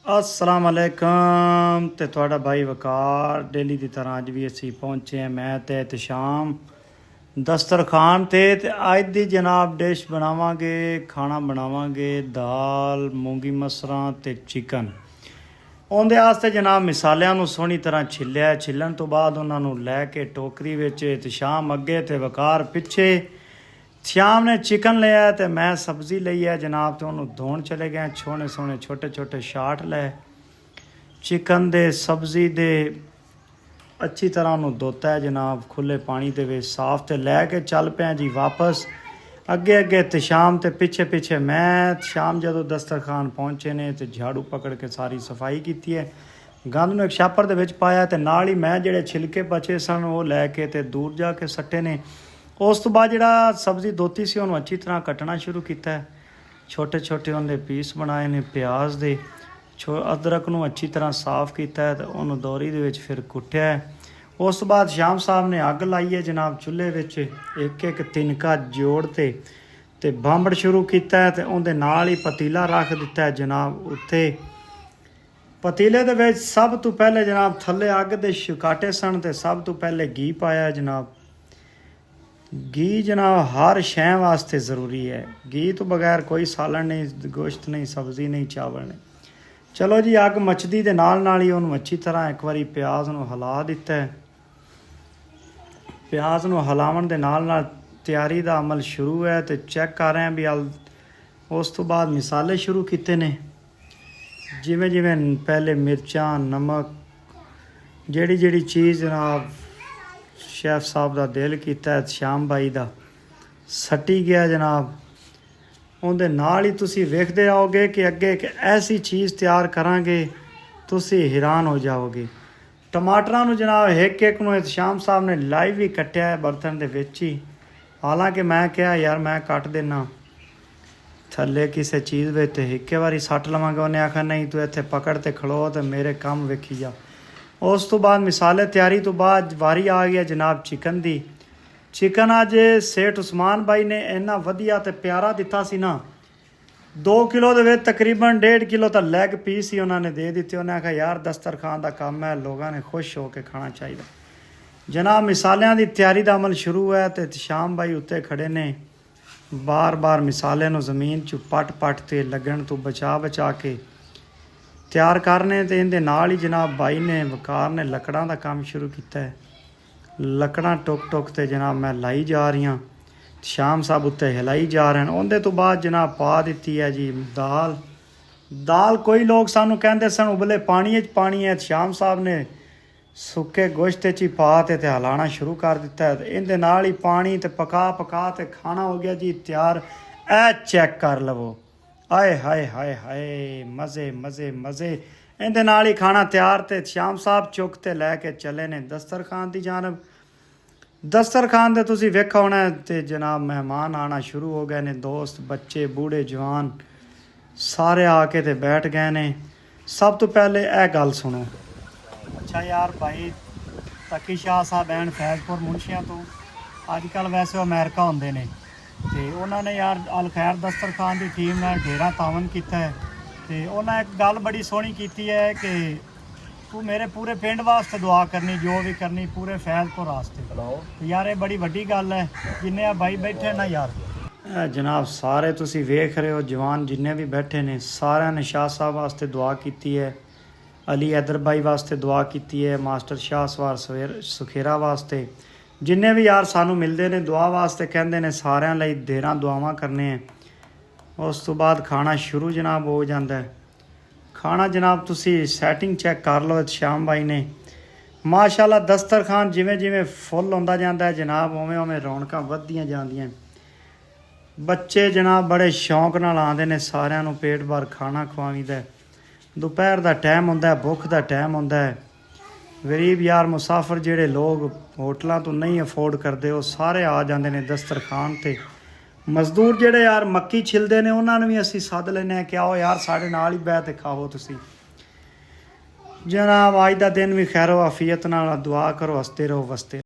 अस्सलाम वालेकुम ते तुहाडा भाई वकार डेली की तरह अज भी असी पहुंचे हैं मैं ते इतशाम दस्तरखान ते अज दी जनाब डिश बनावांगे खाना बनावांगे दाल मूंगी मसरां ते चिकन। ਉਹਦੇ ਵਾਸਤੇ जनाब मिसालिਆਂ ਨੂੰ ਸੋਹਣੀ ਤਰ੍ਹਾਂ ਛਿੱਲਣ ਤੋਂ ਬਾਅਦ ਉਹਨਾਂ ਨੂੰ ਲੈ ਕੇ ਟੋਕਰੀ ਵਿੱਚ ਇਤਸ਼ਾਮ ਅੱਗੇ ਤੇ ਵਕਾਰ ਪਿੱਛੇ। श्याम ने चिकन लिया तो मैं सब्ज़ी ली है जनाब तो उन्होंने धोन चले गए सोने सोने छोटे छोटे शाट ले चिकन दे सब्ज़ी दे अच्छी तरह उन्होंने धोता है जनाब खुले पानी दे विच साफ तो लैके चल पे जी वापस अगे अगे तो शाम तो पिछे पिछे मैं शाम जदों दस्तरखान पहुँचे ने तो झाड़ू पकड़ के सारी सफाई की है गंद में एक छापर दे विच पाया तो नाल ही मैं जिहड़े छिलके बचे सन वो लैके तो दूर जाके सट्टे ने। उस तो बाद जिहड़ा सब्ज़ी धोती सी उन्होंने अच्छी तरह कटना शुरू किया है छोटे छोटे उन्हें पीस बनाए ने प्याज दे अदरक नूं अच्छी तरह साफ किया है तो उन्होंने दौरी दे विच फिर कुटिया है। उस तो बाद श्याम साहब ने अग लाई है जनाब चुल्हे विच एक एक तिनका जोड़ ते बंबड़ शुरू किया है तो उहदे नाल ही पतीला रख दिता है जनाब उत्ते। पतीले दे विच सब तो पहले जनाब थल्ले अग दे काटे सन ते सब तो पहले घी पाया जनाब। घी जनाब हर शै वास्ते ज़रूरी है घी तो बगैर कोई सालन नहीं गोश्त नहीं सब्ज़ी नहीं चावल नहीं। चलो जी अग मचदी दे नाल ही उन्होंने अच्छी तरह एक बारी प्याज नूं हिला दिता है। प्याज नूं हिलावन दे नाल तैयारी का अमल शुरू है तो चेक कर रहे हैं भी उस तो बाद मिसाले शुरू किए ने जिमें जिमें पहले मिर्चां नमक जिहड़ी जिहड़ी चीज़ जनाब शेफ साहब का दिल किया श्याम भाई का सटी गया जनाब। उनके नाल ही तुसी वेखते आओगे कि अगे एक ऐसी चीज़ तैयार करांगे तुसी हैरान हो जाओगे। टमाटरां नूं जनाब एक नूं श्याम साहब ने लाइव ही कट्टिया है बर्तन दे विच ही हालांकि मैं कहा यार मैं कट देना थल्ले किसी चीज़ विच एक बारी सट लवांगे उन्हें आखा नहीं तू इत्थे पकड़ ते खलो तो मेरे काम वेखी जा। उस तो बाद मिसाले तैयारी तो बाद वारी आ गया जनाब चिकन दी। चिकन अज सेठ उस्मान भाई ने इन्ना वधिया ते प्यारा दिता सी ना 2 किलो दे विच तकरीबन 1.5 किलो तो लैग पीस ही उन्होंने दे दिते। उन्हें आखा यार दस्तरखान का काम है लोगों ने खुश होकर खाना चाहिए। जनाब मिसालियां दी तैयारी का अमल शुरू है तो श्याम भाई उत्ते खड़े ने बार बार मिसाले नूं जमीन च पट पट ते लगन तो बचा के तैयार करने तो इहदे नाल ही जनाब भाई ने वकार ने लकड़ां दा काम शुरू किया है। लकड़ां टुक टुक ते जनाब मैं लाई जा रही हाँ श्याम साहब उत्ते हिलाई जा रहे हैं। उहदे तो बाद जनाब पा दी है जी दाल कोई लोग सानू कहते सन उबले पानी है श्याम साहब ने सुके गोश्त ही पा ते हिलाना शुरू कर दिता है। इहदे नाल ही पानी ते पका ते खाना हो गया जी तैयार। ए चेक कर लवो आए हाय हाय हाय मज़े मज़े मज़े इहदे नाल ही खाना तैयार ते श्याम साहब चुक ते लैके चले ने दस्तरखान की जानब। दस्तरखान ते तुसीं वेखा होना ते जनाब मेहमान आना शुरू हो गए ने दोस्त बच्चे बूढ़े जवान सारे आके ते बैठ गए ने। सब तो पहले यह गल सुनो अच्छा यार भाई तकी शाह साहब एंड फैजपुर मुंशियां तो अजकल वैसे अमेरिका होंदे ने तो उन्होंने यार अल खैर दस्तरखान की टीम ने डेरा तावन किया है तो उन्हें एक गल बड़ी सोहनी की है कि तू मेरे पूरे पिंड वास्ते दुआ करनी जो भी करनी पूरे फैजपुर वास्ते तो यार ये बड़ी वड्डी गल है जिन्ने भाई बैठे ना यार जनाब सारे तुसी वेख रहे हो जवान जिन्ने भी बैठे ने सारे ने शाह साहब वास्ते दुआ की है अली हैदर भाई वास्ते दुआ की है मास्टर शाह सवार सुखेरा वास्ते जिन्ने भी यार सानू मिलते हैं दुआ वास्ते कहते हैं सारे लई देर दुआवां करने हैं। उस तो बाद खाना शुरू जनाब हो जाता है। खाना जनाब तुसी सैटिंग चेक कर लो श्याम भाई ने माशाल्लाह दस्तरखान जिमें जिमें फुल होंदा जाता है जनाब उवें उवें रौनकां वधदियां जांदियां। बच्चे जनाब बड़े शौक नाल आंदे ने सारिਆਂ ਨੂੰ पेट भर खाना खवाईदा। दोपहर का टाइम होंदा है भुख का टाइम होंदा है। गरीब यार मुसाफिर जिहड़े लोग होटलों तो नहीं अफोर्ड करते वो सारे आ जाते हैं दस्तरखान ते। मजदूर जिहड़े यार मक्की छिलते हैं उन्होंने भी असी सद लेने कि आओ यार साढ़े नाल ही बैठ ते खाओ तुसी। जनाब अज का दिन भी खैरो आफियत नाल दुआ करो हसते रहो वसते